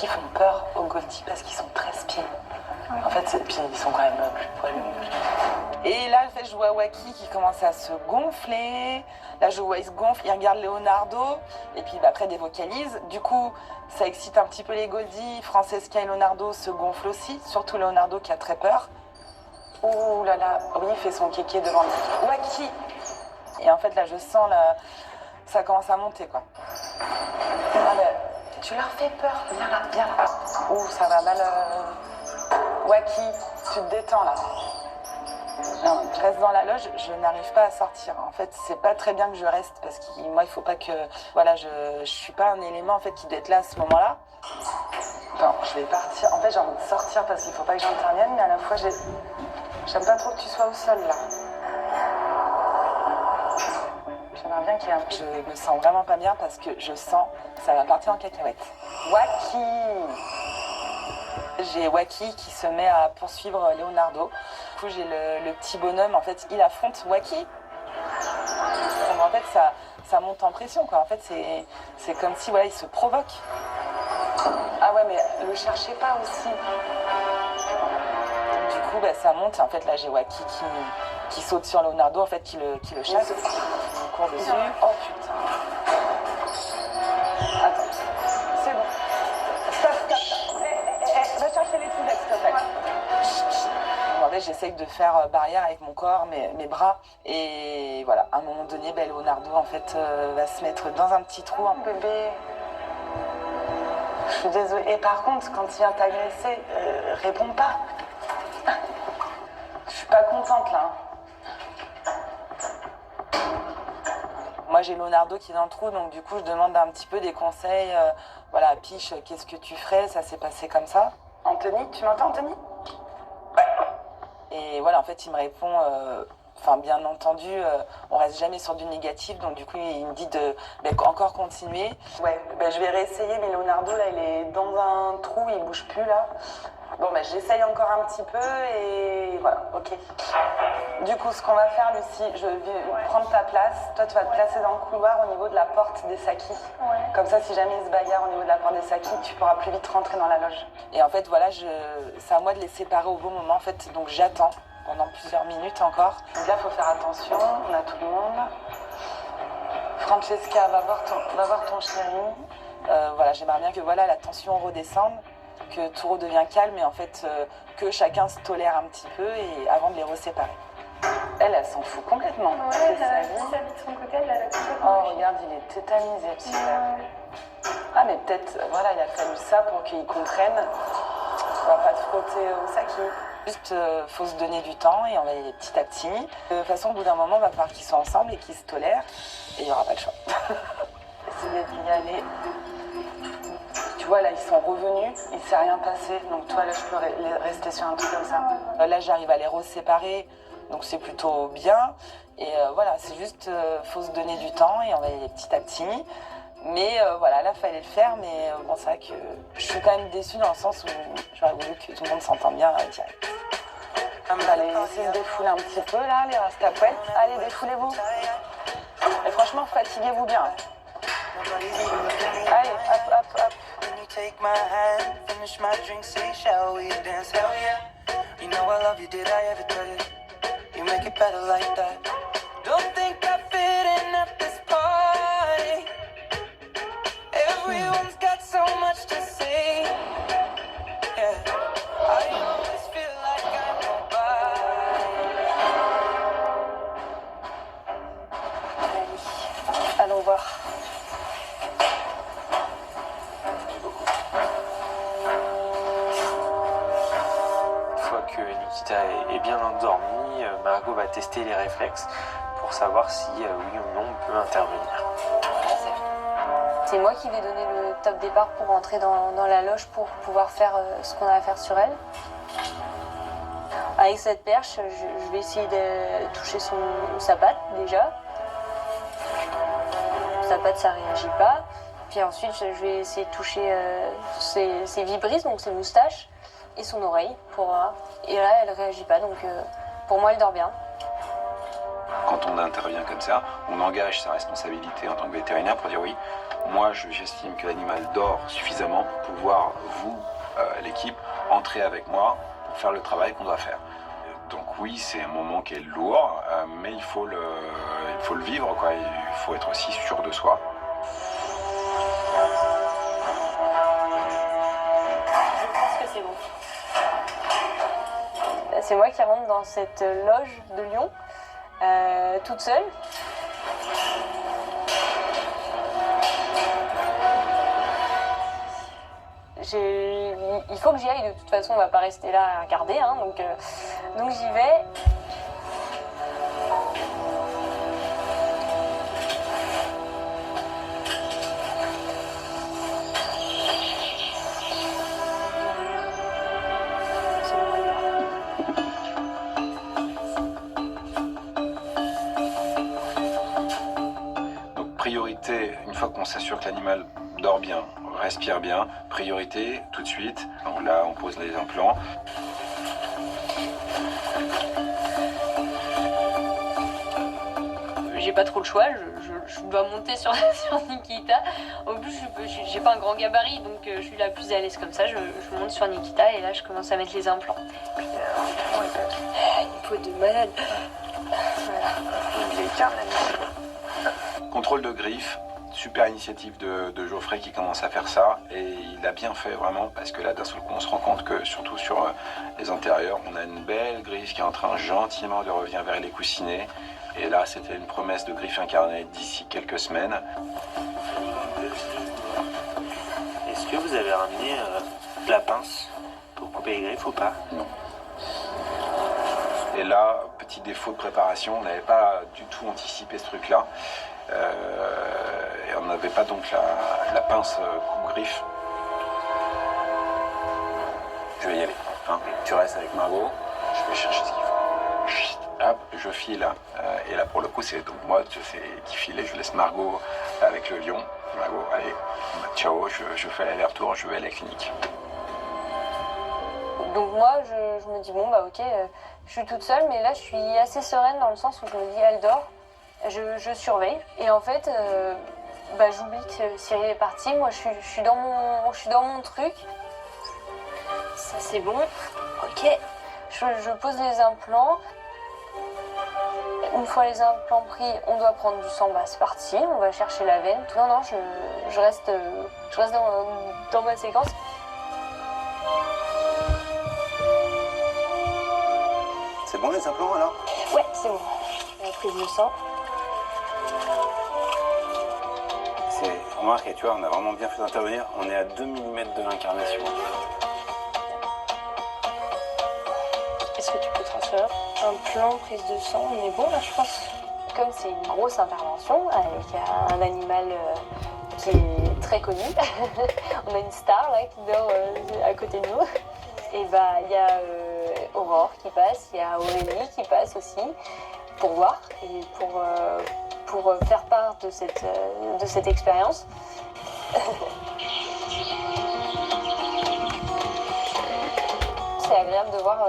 Waki font peur aux Goldie parce qu'ils sont très spin. Ouais. En fait, puis ils sont quand même plus poilus. Et là, en fait, je vois Waki qui commence à se gonfler. Là, je vois il se gonfle, il regarde Leonardo. Et puis après, des vocalises. Du coup, ça excite un petit peu les Goldie. Francesca et Leonardo se gonflent aussi. Surtout Leonardo qui a très peur. Ouh là là, oui, il fait son kéké devant le Waki. Et en fait, là, je sens ça commence à monter, quoi. Ah ben, tu leur fais peur. Viens là, viens là. Ouh, ça va mal. Waki, tu te détends, là. Non, je reste dans la loge, je n'arrive pas à sortir. En fait, c'est pas très bien que je reste parce que moi, il faut pas que... Voilà, je suis pas un élément, en fait, qui doit être là à ce moment-là. Attends, je vais partir. En fait, j'ai envie de sortir parce qu'il faut pas que j'intervienne, mais à la fois, j'aime pas trop que tu sois au sol, là. J'aimerais bien qu'il y ait un... Je me sens vraiment pas bien parce que je sens que ça va partir en cacahuète. Waki! J'ai Waki qui se met à poursuivre Leonardo. Du coup, j'ai le petit bonhomme, en fait, il affronte Waki. Donc, en fait, ça monte en pression, quoi. En fait, c'est comme si, voilà, il se provoque. Ah ouais, mais le cherchez pas aussi. Du coup, bah, ça monte. En fait, là, j'ai Waki qui saute sur Leonardo, en fait, qui le chasse. Il court dessus. Oh, putain. Attends. C'est bon. Stop. Va chercher les poulettes, s'il te plaît. En fait, j'essaye de faire barrière avec mon corps, mes bras. Et voilà, à un moment donné, Leonardo, en fait, va se mettre dans un petit trou. Bébé. Je suis désolée. Et par contre, quand il vient t'agresser, réponds pas. Je suis pas contente, là. Moi, j'ai Leonardo qui est dans le trou, donc du coup, je demande un petit peu des conseils. Voilà, Piche, qu'est-ce que tu ferais? Ça s'est passé comme ça. Anthony, tu m'entends, Anthony? Ouais. Et voilà, en fait, il me répond... bien entendu, on reste jamais sur du négatif, donc du coup, il me dit de encore continuer. Ouais, je vais réessayer, mais Leonardo, là, il est dans un trou, il bouge plus, là. Bon, j'essaye encore un petit peu, et voilà, ok. Du coup, ce qu'on va faire, Lucie, je vais prendre ta place. Toi, tu vas te placer dans le couloir au niveau de la porte des Saki. Ouais. Comme ça, si jamais il se bagarre au niveau de la porte des Saki, tu pourras plus vite rentrer dans la loge. Et en fait, voilà, c'est à moi de les séparer au bon moment, en fait, donc j'attends pendant plusieurs minutes encore. Donc là, il faut faire attention, on a tout le monde. Francesca, va voir ton chéri. Voilà, j'aimerais bien que la tension redescende, que tout redevient calme et en fait que chacun se tolère un petit peu et avant de les reséparer. Elle s'en fout complètement. Ouais, elle a sa vie de son côté, elle a complètement. Oh, regarde, il est tétanisé, petit frère. Ah, mais peut-être, voilà, il a fallu ça pour qu'ils comprennent. On va pas te frotter au Saki. Juste, faut se donner du temps et on va y aller petit à petit. De toute façon, au bout d'un moment, il va falloir qu'ils soient ensemble et qu'ils se tolèrent. Et il n'y aura pas le choix. Essayez d'y aller. Tu vois, là, ils sont revenus, il ne s'est rien passé. Donc, toi, là, je peux rester sur un truc comme ça. Là, j'arrive à les reséparer. Donc, c'est plutôt bien. Et voilà, c'est juste, faut se donner du temps et on va y aller petit à petit. Mais voilà, là, fallait le faire. Mais bon, c'est vrai que je suis quand même déçue dans le sens où j'aurais voulu que tout le monde s'entende bien direct. Allez, essayez de défouler un petit peu, là, les rastapouettes. Allez, défoulez-vous. Et franchement, fatiguez-vous bien. Allez, hop, hop, hop. Take my hand, finish my drink, say, shall we dance? Hell yeah. You know I love you, did I ever tell you? You make it better like that. Don't think I fit in at this party. Everyone's got so much to say. Yeah, I always feel like I'm nobody. Allons voir. Nikita est bien endormie, Margot va tester les réflexes pour savoir si oui ou non on peut intervenir. C'est moi qui vais donner le top départ pour rentrer dans la loge pour pouvoir faire ce qu'on a à faire sur elle. Avec cette perche, je vais essayer de toucher sa patte déjà. Sa patte, ça réagit pas. Puis ensuite, je vais essayer de toucher ses vibrisses, donc ses moustaches, et son oreille. Et là, elle réagit pas, donc pour moi, elle dort bien. Quand on intervient comme ça, on engage sa responsabilité en tant que vétérinaire pour dire oui, Moi, j'estime que l'animal dort suffisamment pour pouvoir, vous, l'équipe, entrer avec moi pour faire le travail qu'on doit faire. Donc oui, c'est un moment qui est lourd, mais il faut le vivre, quoi. Il faut être aussi sûr de soi. Je pense que c'est bon. C'est moi qui rentre dans cette loge de lion, toute seule. Il faut que j'y aille, de toute façon on va pas rester là à regarder, hein, donc j'y vais. Donc priorité, une fois qu'on s'assure que l'animal dort bien, respire bien, priorité tout de suite. Donc là, on pose les implants. J'ai pas trop le choix, je dois monter sur Nikita. En plus, j'ai pas un grand gabarit, donc je suis la plus à l'aise comme ça. Je monte sur Nikita et là, je commence à mettre les implants. Puis, une peau de malade. Voilà. Contrôle de griffe. Super initiative de Geoffrey qui commence à faire ça, et il a bien fait vraiment, parce que là d'un seul coup on se rend compte que surtout sur les antérieurs on a une belle griffe qui est en train gentiment de revenir vers les coussinets, et là c'était une promesse de griffe incarnée d'ici quelques semaines. Est-ce que vous avez ramené de la pince pour couper les griffes ou pas? Non. Et là, petit défaut de préparation, on n'avait pas du tout anticipé ce truc-là. Et on n'avait pas donc la pince coupe-griffe. Je vais y aller. Hein. Tu restes avec Margot, je vais chercher ce qu'il faut. Hop, je file. Et là pour le coup, c'est donc moi qui file et je laisse Margot avec le lion. Margot, allez, ciao, je fais l'aller-retour, je vais à la clinique. Donc moi, je me dis, bon bah ok, je suis toute seule, mais là je suis assez sereine dans le sens où je me dis, elle dort. Je surveille et en fait j'oublie que Cyril est parti. Moi je suis dans mon truc. Ça c'est bon. Ok. Je pose les implants. Une fois les implants pris, on doit prendre du sang. Bah c'est parti. On va chercher la veine. Non, je reste dans ma séquence. C'est bon les implants alors? Ouais, c'est bon. La prise de sang. Remarque, et tu vois, on a vraiment bien fait d'intervenir. On est à 2 mm de l'incarnation. Est-ce que tu peux transférer un plan, prise de sang? On est bon là, je pense. Comme c'est une grosse intervention avec un animal qui est très connu, on a une star là qui dort à côté de nous. Et il y a Aurore qui passe, il y a Aurélie qui passe aussi pour voir et pour faire part de cette expérience. C'est agréable de voir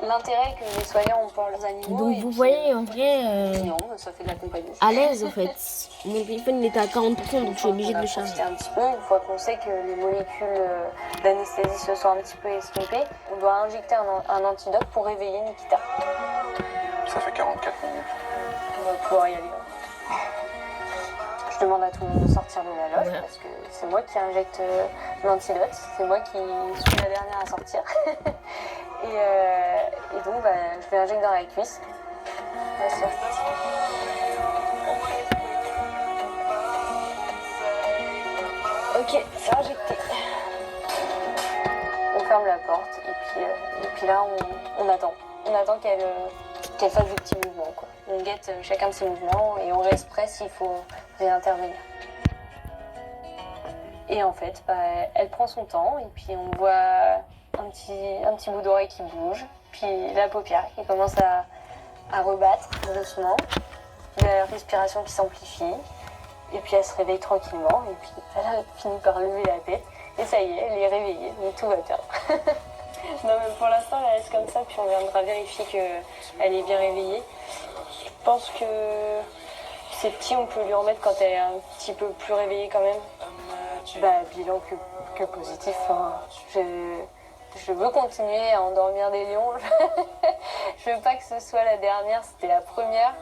l'intérêt que les soignants ont pour leurs animaux. Donc vous voyez en vrai non, ça fait de la compagnie. à l'aise en fait. Mon téléphone il était à 40%, donc je suis obligée de le charger. Un petit peu, une fois qu'on sait que les molécules d'anesthésie se sont un petit peu estompées, on doit injecter un antidote pour réveiller Nikita. Ça fait 44 minutes. On va pouvoir y aller. Je demande à tout le monde de sortir de la loge parce que c'est moi qui injecte l'antidote, c'est moi qui suis la dernière à sortir. et donc je vais injecter dans la cuisse. Ok, c'est injecté. On ferme la porte et puis là on attend. On attend qu'elle fasse des petits mouvements, quoi. On guette chacun de ses mouvements et on reste prêt s'il faut réintervenir. Et en fait, elle prend son temps et puis on voit un petit bout d'oreille qui bouge, puis la paupière qui commence à rebattre doucement, la respiration qui s'amplifie, et puis elle se réveille tranquillement et puis elle finit par lever la tête et ça y est, elle est réveillée, donc tout va bien. Non mais pour l'instant elle reste comme ça, puis on viendra vérifier qu'elle est bien réveillée. Je pense que c'est petit, on peut lui remettre quand elle est un petit peu plus réveillée quand même. Bah, bilan que positif. Hein. Je veux continuer à endormir des lions. Je veux pas que ce soit la dernière, c'était la première.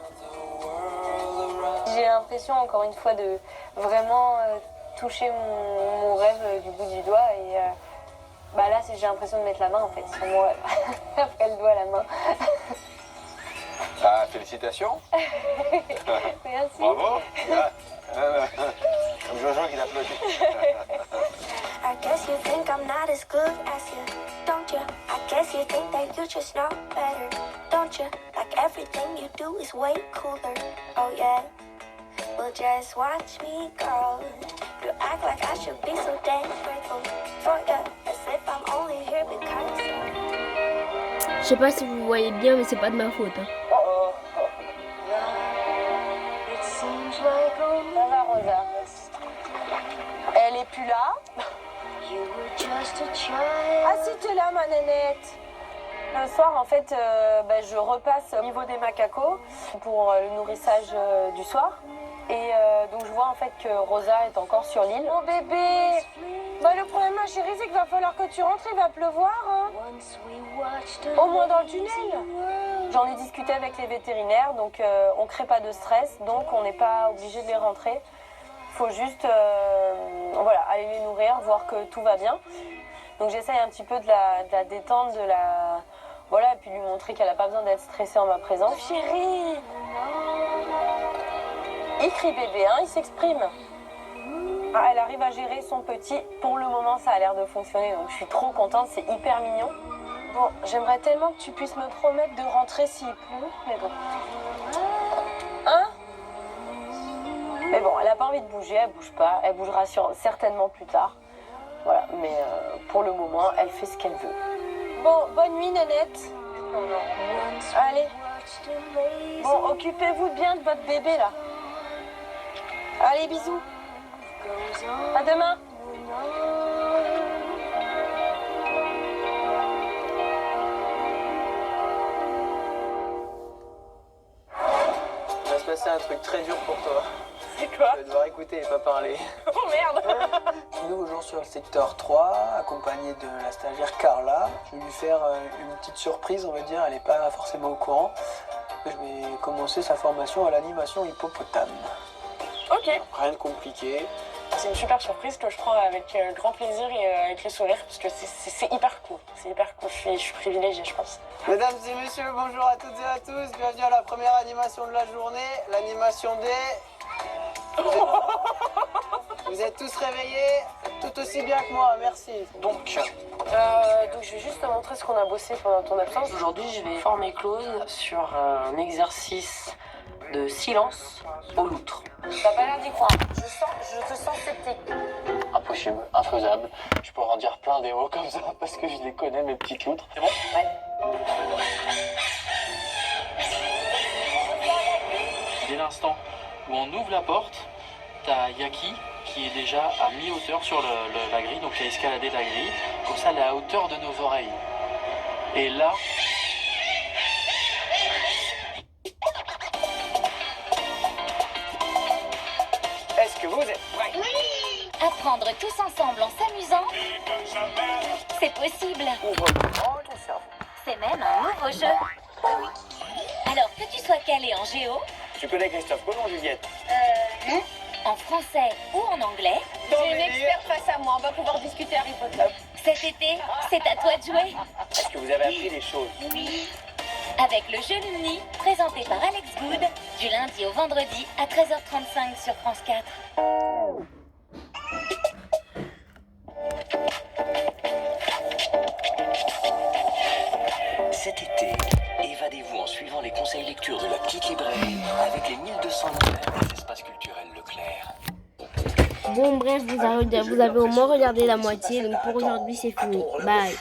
J'ai l'impression, encore une fois, de vraiment toucher mon rêve du bout du doigt. Et bah là, j'ai l'impression de mettre la main, en fait, sur mon rêve. Après le doigt, la main. Ah, félicitations. Merci. Bravo. Comme Jojo qui l'applaudit. I guess you think I'm not as good as you, don't you? I guess you think that you just know better, don't you? Like everything you do is way cooler, oh yeah. Well, just watch me go. You act like I should be so damn grateful for you, as if I'm only here because. Je sais pas si vous voyez bien, mais c'est pas de ma faute. Hein. Ça va, Rosa. Elle est plus là. Ah si, t'es là, ma nénette. Le soir, en fait, je repasse au niveau des macacos pour le nourrissage du soir. Et donc je vois en fait que Rosa est encore sur l'île. Oh bébé, le problème, ma chérie, c'est qu'il va falloir que tu rentres, il va pleuvoir. Hein. Au moins dans le tunnel. J'en ai discuté avec les vétérinaires, donc on crée pas de stress, donc on n'est pas obligé de les rentrer. Il faut juste aller les nourrir, voir que tout va bien. Donc j'essaye un petit peu de la détendre, et puis lui montrer qu'elle n'a pas besoin d'être stressée en ma présence. Chérie, il crie bébé, hein, il s'exprime. Ah, elle arrive à gérer son petit. Pour le moment, ça a l'air de fonctionner, donc je suis trop contente, c'est hyper mignon. Bon, j'aimerais tellement que tu puisses me promettre de rentrer s'il pleut, mais bon. Hein? Mais bon, elle n'a pas envie de bouger, elle bouge pas. Elle bougera certainement plus tard. Voilà, mais pour le moment, elle fait ce qu'elle veut. Bon, bonne nuit, Nénette. Allez. Bon, occupez-vous bien de votre bébé, là. Allez, bisous. À demain. Il va se passer un truc très dur pour toi. C'est quoi? Tu vas devoir écouter et pas parler. Oh merde. Toujours sur le secteur 3, accompagné de la stagiaire Carla. Je vais lui faire une petite surprise, on va dire. Elle n'est pas forcément au courant. Je vais commencer sa formation à l'animation hippopotame. Ok. Rien de compliqué. C'est une super surprise que je prends avec grand plaisir et avec le sourire parce que c'est hyper cool. C'est hyper cool. Je suis privilégiée, je pense. Mesdames et messieurs, bonjour à toutes et à tous. Bienvenue à la première animation de la journée, l'animation des... Vous êtes tous réveillés, tout aussi bien que moi, merci. Donc je vais juste te montrer ce qu'on a bossé pendant ton absence. Aujourd'hui, je vais former Claude sur un exercice de silence au loutre. T'as pas l'air d'y croire. Je te sens sceptique. Impossible, infaisable. Je pourrais en dire plein des mots comme ça parce que je les connais, mes petites loutres. C'est bon? Ouais. Dès l'instant où on ouvre la porte, t'as Yaki qui est déjà à mi-hauteur sur la grille, donc qui a escaladé la grille. Comme ça, elle est à hauteur de nos oreilles. Et là... est-ce que vous êtes prêts? Oui! Apprendre tous ensemble en s'amusant, c'est possible. Ouvre grand ton cerveau. C'est même un nouveau jeu. Alors que tu sois calé en géo, Tu connais Christophe Colomb, Juliette? non, en français ou en anglais, J'ai une experte face à moi, on va pouvoir discuter Harry Potter. cet été, c'est à toi de jouer. Est-ce que vous avez appris des choses? Oui. Avec le jeu Lumni, présenté par Alex Good, du lundi au vendredi à 13h35 sur France 4. Cet été, évadez-vous en suivant les conseils lecture de la petite librairie avec les 1200 livres des espaces culturels Leclerc. Bon bref, vous avez au moins regardé la moitié, donc pour aujourd'hui c'est fini. Bye.